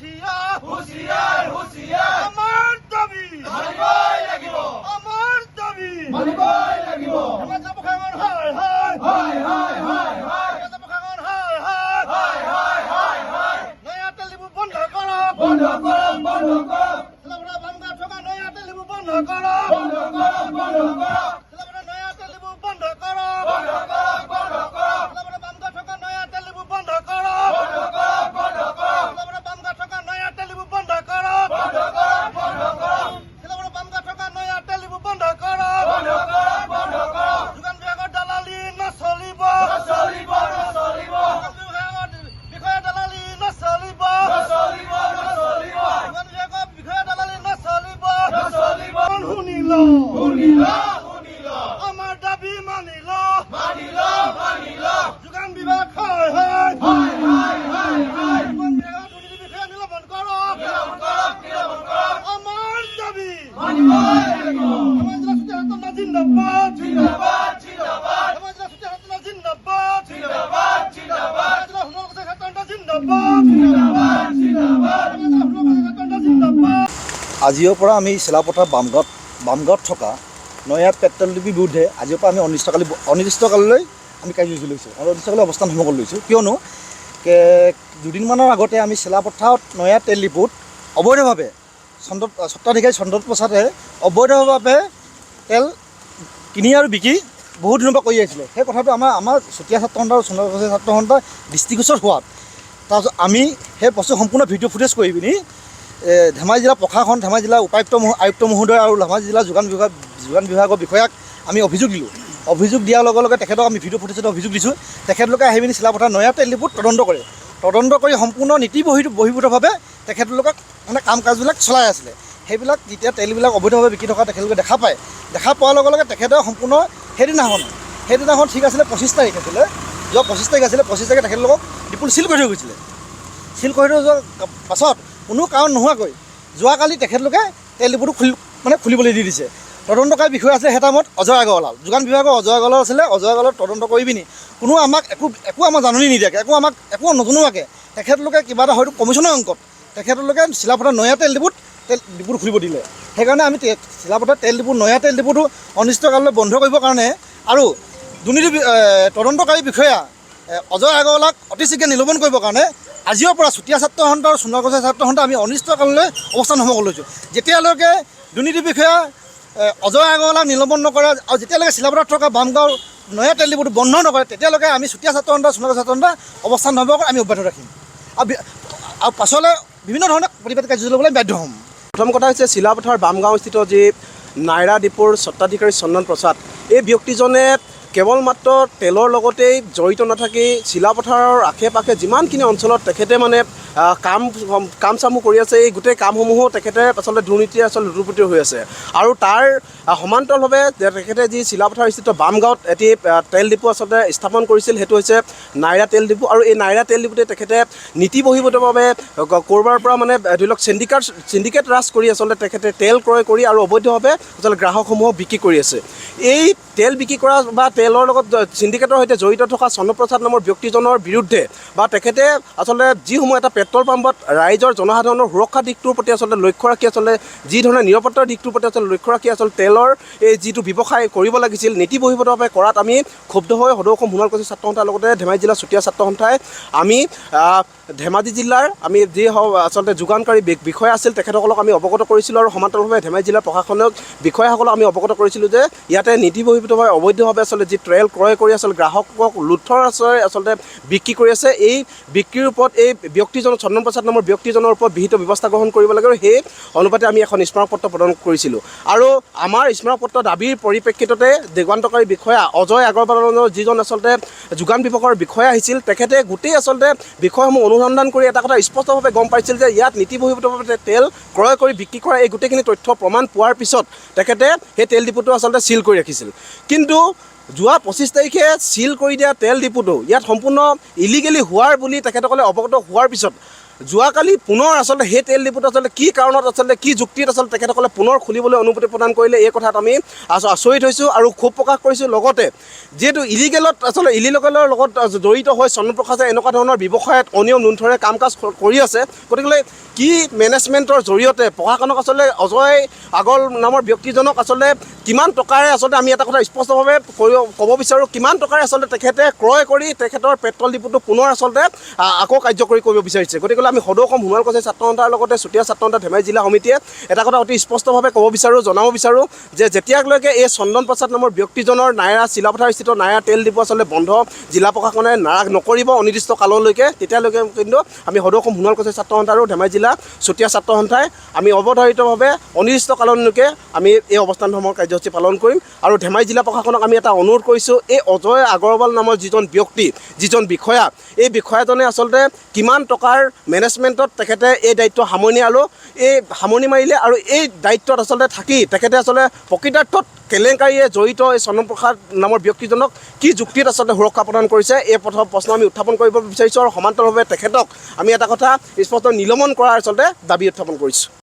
হুঁশিয়াৰ হুঁশিয়াৰ হুঁশিয়াৰ আমাৰ দাবি মানিবই লাগিব আমাৰ দাবি মানিবই লাগিব ধেমাজি মুখাঙৰ হায় হায় হায় হায় হায় হায় ধেমাজি মুখাঙৰ হায় হায় হায় হায় হায় হায় নয়া তেলডিপু বন্ধ কৰক বন্ধ কৰক বন্ধ কৰক শিলাবৰা বাংগাত থকা নয়া তেলডিপু বন্ধ কৰক বন্ধ কৰক বন্ধ কৰক শিলাবৰা নয়া তেলডিপু বন্ধ কৰক বন্ধ কৰক বন্ধ কৰক শিলাবৰা বাংগাত থকা নয়া তেলডিপু বন্ধ কৰক বন্ধ কৰক বন্ধ কৰক শিলাবৰা বাংগাত থকা নয়া তেলডিপু বন্ধ কৰক বন্ধ কৰক বন্ধ কৰক শিলাবৰা বাংগাত থকা নয়া তেলডিপু বন্ধ কৰক বন্ধ কৰক বন্ধ কৰক যোগান বিভাগৰ দালালি নচলিব নচলিব নচলিব যোগান বিভাগৰ বিষয়া দালালি নচলিব নচলিব নচলিব যোগান বিভাগৰ বিষয়া দালালি নচলিব নচলিব শুনিল শুনিল শুনিল আমাৰ দাবী মানিল মানিল মানিল যোগান বিভাগ হায় হায় হায় হায় হায় হায় যোগান বিভাগৰ দুৰ্নীতি বিষয়া নিলম্বন কৰক নিলম্বন কৰক নিলম্বন কৰক আমাৰ দাবী মানিবই লাগিব আমাৰ জিলা চুটি হাতনা জিন্দাবাদ জিন্দাবাদ জিন্দাবাদ আমাৰ জিলা চুটি হাতনা জিন্দাবাদ জিন্দাবাদ জিন্দাবাদ আমাৰ জিলা সোণালকুছি হাতনা জিন্দাবাদ জিন্দাবাদ জিন্দাবাদ আমাৰ জিলা সোণালকুছি হাতনা জিন্দাবাদ আজিৰ পৰা আমি চিলাপথাৰ বামগাঁৱত থকা নয়া পেট্ৰল ডিপোৰ বিৰুদ্ধে আজিৰ পৰা আমি অনিৰ্দিষ্টকাললৈ আমি কাৰ্যসূচী লৈছোঁ আৰু অনিৰ্দিষ্টকাললৈ অৱস্থান সমগ্ৰ লৈছোঁ কিয়নো দুদিনমানৰ আগতে আমি চিলাপথাৰত নয়া তেল ডিপোত অবৈধভাৱে স্বত্বাধিকাৰী চন্দ্ৰ প্ৰসাদে অবৈধভাৱে তেল কিনি আৰু বিক্ৰী বহুত দিনৰ পৰা কৰি আহিছিলে সেই কথাটো আমাৰ চুতীয়া ছাত্ৰ সন্থা আৰু সোণালকুছি ছাত্ৰ সন্থাৰ দৃষ্টিগোচৰ হোৱাত তাৰপিছত আমি সেই বস্তু সম্পূৰ্ণ ভিডিঅ' ফুটেজ কৰি পিনি ধেমাজি জিলা প্ৰশাসন ধেমাজি জিলা আয়ুক্ত মহোদয় আৰু ধেমাজি জিলা যোগান বিভাগৰ বিষয়াক আমি অভিযোগ দিলোঁ অভিযোগ দিয়াৰ লগে লগে তেখেতক আমি ভিডিঅ' ফুটেজত অভিযোগ দিছোঁ তেখেতলোকে আহি পিনি চিলাপথাৰ নয়া তেল ডিপোত তদন্ত কৰি সম্পূৰ্ণ নীতি বহিৰ্ভূতভাৱে তেখেতলোকক মানে কাম কাজবিলাক চলাই আছিলে সেইবিলাক যেতিয়া তেলবিলাক অবৈধভাৱে বিক্ৰী থকা তেখেতলোকে দেখা পোৱাৰ লগে লগে তেখেতে সম্পূৰ্ণ সেইদিনাখন ঠিক আছিলে 25 তাৰিখ আছিলে যোৱা 25 তাৰিখ আছিলে 25 তাৰিখে তেখেতলোকক ডিপোত চিল কৰি থৈ গৈছিলে চিল কৰি থৈ যোৱাৰ পাছত কোনো কাৰণ নোহোৱাকৈ যোৱাকালি তেখেতলোকে তেল ডিপোটো খুলিবলৈ দি দিছে তদন্তকাৰী বিষয়া আছিলে সেই টাইমত অজয় আগৰৱাল যোগান বিভাগৰ অজয় আগৰৱাল আছিলে অজয় আগৰৱালত তদন্ত কৰি পিনি কোনো আমাক একো আমাক জাননী নিদিয়াকৈ একো নজনোৱাকৈ তেখেতলোকে কিবা এটা হয়তো কমিশ্যনৰ অংকত তেখেতলোকে চিলাপথাৰ নয়া তেল ডিপোটো খুলিব দিলে সেইকাৰণে আমি চিলাপথাৰ নয়া তেল ডিপোটো অনিৰ্দিষ্টকাললৈ বন্ধ কৰিবৰ কাৰণে আৰু দুৰ্নীতি তদন্তকাৰী বিষয়া অজয় আগৰৱালক অতি শীঘ্ৰে নিলম্বন কৰিবৰ কাৰণে আজিৰ পৰা চুতীয়া ছাত্ৰ সন্থা আৰু সোণালকুছি ছাত্ৰ সন্থা আমি অনিৰ্দিষ্টকাললৈ অৱস্থান সমগ্ৰ লৈছোঁ যেতিয়ালৈকে দুৰ্নীতি বিষয়া অজয় আগৰৱালক নিলম্বন নকৰে আৰু যেতিয়ালৈকে চিলাপথাৰত থকা বামগাঁৱৰ নয়া তেল ডিপোটো বন্ধ নকৰে তেতিয়ালৈকে আমি চুতীয়া ছাত্ৰ সন্থা সোণালকুছি ছাত্ৰ সন্থা অৱস্থান সমগ্ৰ আমি অব্যাহত ৰাখিম আৰু পাছলৈ বিভিন্ন ধৰণে প্ৰতিবাদ কাৰ্যসূচী ল'বলৈ বাধ্য হ'ম। প্ৰথম কথা হৈছে চিলাপথাৰ বামগাঁওস্থিত যি নাইৰা ডিপোৰ স্বত্বাধিকাৰী চন্দন প্ৰসাদ এই ব্যক্তিজনে কেৱল মাত্ৰ তেলৰ লগতেই জড়িত নাথাকি চিলাপথাৰৰ আশে পাশে যিমানখিনি অঞ্চলত তেখেতে মানে কাম চামো কৰি আছে এই গোটেই কামসমূহো তেখেতে আচলতে দুৰ্নীতিৰ লুটুপুটি হৈ আছে আৰু তাৰ সমান্তৰালভাৱে তেখেতে যি চিলাপথাৰ স্থিত বামগাঁৱত এটি তেল ডিপো আচলতে স্থাপন কৰিছিল সেইটো হৈছে নাইৰা তেল ডিপো আৰু এই নাইৰা তেল ডিপোতে তেখেতে নীতি বহিৰ্ভূতভাৱে ক'ৰবাৰ পৰা মানে ধৰি লওক চিণ্ডিকেট ৰাজ কৰি আচলতে তেখেতে তেল ক্ৰয় কৰি আৰু অবৈধভাৱে আচলতে গ্ৰাহকসমূহক বিক্ৰী কৰি আছে এই তেল বিক্ৰী কৰা বা তেলৰ লগত চিণ্ডিকেটৰ সৈতে জড়িত থকা চন্দ্ৰপ্ৰসাদ নামৰ ব্যক্তিজনৰ বিৰুদ্ধে বা তেখেতে আচলতে যিসমূহ এটা পেট্ৰল পাম্পত ৰাইজৰ জনসাধাৰণৰ সুৰক্ষা দিশটোৰ প্ৰতি আচলতে লক্ষ্য ৰাখি আচলতে যি ধৰণে নিৰাপত্তাৰ দিশটোৰ প্ৰতি আচলতে লক্ষ্য ৰাখি আচলতে তেলৰ এই যিটো ব্যৱসায় কৰিব লাগিছিল নীতি বহিৰ্ভূতভাৱে কৰাত আমি ক্ষুব্ধ হৈ সদৌ অসম সোণালকুছি ছাত্ৰ সন্থাৰ লগতে ধেমাজি জিলা চুতীয়া ছাত্ৰ সন্থাই আমি ধেমাজি জিলাৰ আমি যি আচলতে যোগানকাৰী বিষয়া আছিল তেখেতসকলক আমি অৱগত কৰিছিলোঁ আৰু সমান্তৰালভাৱে ধেমাজি জিলাৰ প্ৰশাসনক বিষয়াসকলক আমি অৱগত কৰিছিলোঁ যে ইয়াতে নীতি বহিৰ্ভূতভাৱে অবৈধভাৱে আচলতে যি তেল ক্ৰয় কৰি আচলতে গ্ৰাহকক লুঠৰ আচলতে বিক্ৰী কৰি আছে এই বিক্ৰীৰ ওপৰত এই ব্যক্তিজন চন্দন প্ৰসাদ নামৰ ব্যক্তিজনৰ ওপৰত বিহিত ব্যৱস্থা গ্ৰহণ কৰিব লাগে আৰু সেই অনুপাতে আমি এখন স্মাৰকপত্ৰ প্ৰদান কৰিছিলোঁ আৰু আমাৰ স্মাৰকপত্ৰ দাবীৰ পৰিপ্ৰেক্ষিততে দিগন্তকাৰী বিষয়া অজয় আগৰৱালৰ যিজন আচলতে যোগান বিভাগৰ বিষয়া আহিছিল তেখেতে গোটেই আচলতে বিষয়সমূহ অনুসন্ধান কৰি এটা কথা স্পষ্টভাৱে গম পাইছিল যে ইয়াত নীতি বহিৰ্ভূতভাৱে তেল ক্ৰয় কৰি বিক্ৰী কৰা এই গোটেইখিনি তথ্য প্ৰমাণ পোৱাৰ পিছত তেখেতে সেই তেল ডিপোটো আচলতে চিল কৰি ৰাখিছিল কিন্তু যোৱা 25 তাৰিখে চিল কৰি দিয়া তেল ডিপোটো ইয়াত সম্পূৰ্ণ ইলিগেলি হোৱাৰ বুলি তেখেতসকলে অৱগত হোৱাৰ পিছত যোৱাকালি পুনৰ আচলতে সেই তেল ডিপুটো আচলতে কি কাৰণত আচলতে কি যুক্তিত আচলতে তেখেতসকলে পুনৰ খুলিবলৈ অনুমতি প্ৰদান কৰিলে এই কথাত আমি আচৰিত হৈছোঁ আৰু ক্ষোভ প্ৰকাশ কৰিছোঁ। লগতে যিহেতু ইলিগেলৰ লগত জড়িত হৈ চন্দন প্ৰসাদে এনেকুৱা ধৰণৰ ব্যৱসায়ত অনিয়ম নুঠৰে কাম কাজ কৰি আছে, গতিকে কি মেনেজমেণ্টৰ জৰিয়তে প্ৰশাসনক আচলতে অজয় আগল নামৰ ব্যক্তিজনক আচলতে কিমান টকাৰে আচলতে আমি এটা কথা স্পষ্টভাৱে ক'ব বিচাৰোঁ, কিমান টকাৰে আচলতে তেখেতে ক্ৰয় কৰি তেখেতৰ পেট্ৰল ডিপুটো পুনৰ আচলতে আকৌ কাৰ্যকৰী কৰিব বিচাৰিছে। গতিকে আমি সদৌ অসম সোণোৱাল কছাৰী ছাত্ৰ সন্থাৰ লগতে চুতীয়া ছাত্ৰ সন্থা ধেমাজি জিলা সমিতিয়ে এটা কথা অতি স্পষ্টভাৱে ক'ব বিচাৰোঁ, জনাব বিচাৰোঁ যে যেতিয়ালৈকে এই চন্দন প্ৰসাদ নামৰ ব্যক্তিজনৰ নাইৰা চিলাপথাৰস্থিত নাইৰা তেল ডিপু আচলতে বন্ধ জিলা প্ৰশাসনে নাৰাখ নকৰিব অনিৰ্দিষ্ট কাললৈকে, তেতিয়ালৈকে কিন্তু আমি সদৌ অসম সোণোৱাল কছাৰী ছাত্ৰ সন্থা আৰু ধেমাজি জিলা চুতীয়া ছাত্ৰ সন্থাই আমি অৱধাৰিতভাৱে অনিৰ্দিষ্ট কাললৈকে আমি এই অৱস্থানসমূহৰ কাৰ্যসূচী পালন কৰিম। আৰু ধেমাজি জিলা প্ৰশাসনক আমি এটা অনুৰোধ কৰিছোঁ, এই অজয় আগৰৱাল নামৰ যিজন ব্যক্তি, যিজন বিষয়া, এই বিষয়াজনে আচলতে কিমান টকাৰ মেনেজমেণ্টত তেখেতে এই দায়িত্ব সামৰণি মাৰিলে আৰু এই দায়িত্বত আচলতে থাকি তেখেতে আচলতে প্ৰকৃতাৰ্থত কেলেংকাৰীয়ে জড়িত এই চন্দন প্ৰসাদ নামৰ ব্যক্তিজনক কি যুক্তিত আচলতে সুৰক্ষা প্ৰদান কৰিছে, এই প্ৰশ্ন আমি উত্থাপন কৰিব বিচাৰিছোঁ আৰু সমান্তৰালভাৱে তেখেতক আমি এটা কথা স্পষ্ট নিলম্বন কৰাৰ আচলতে দাবী উত্থাপন কৰিছোঁ।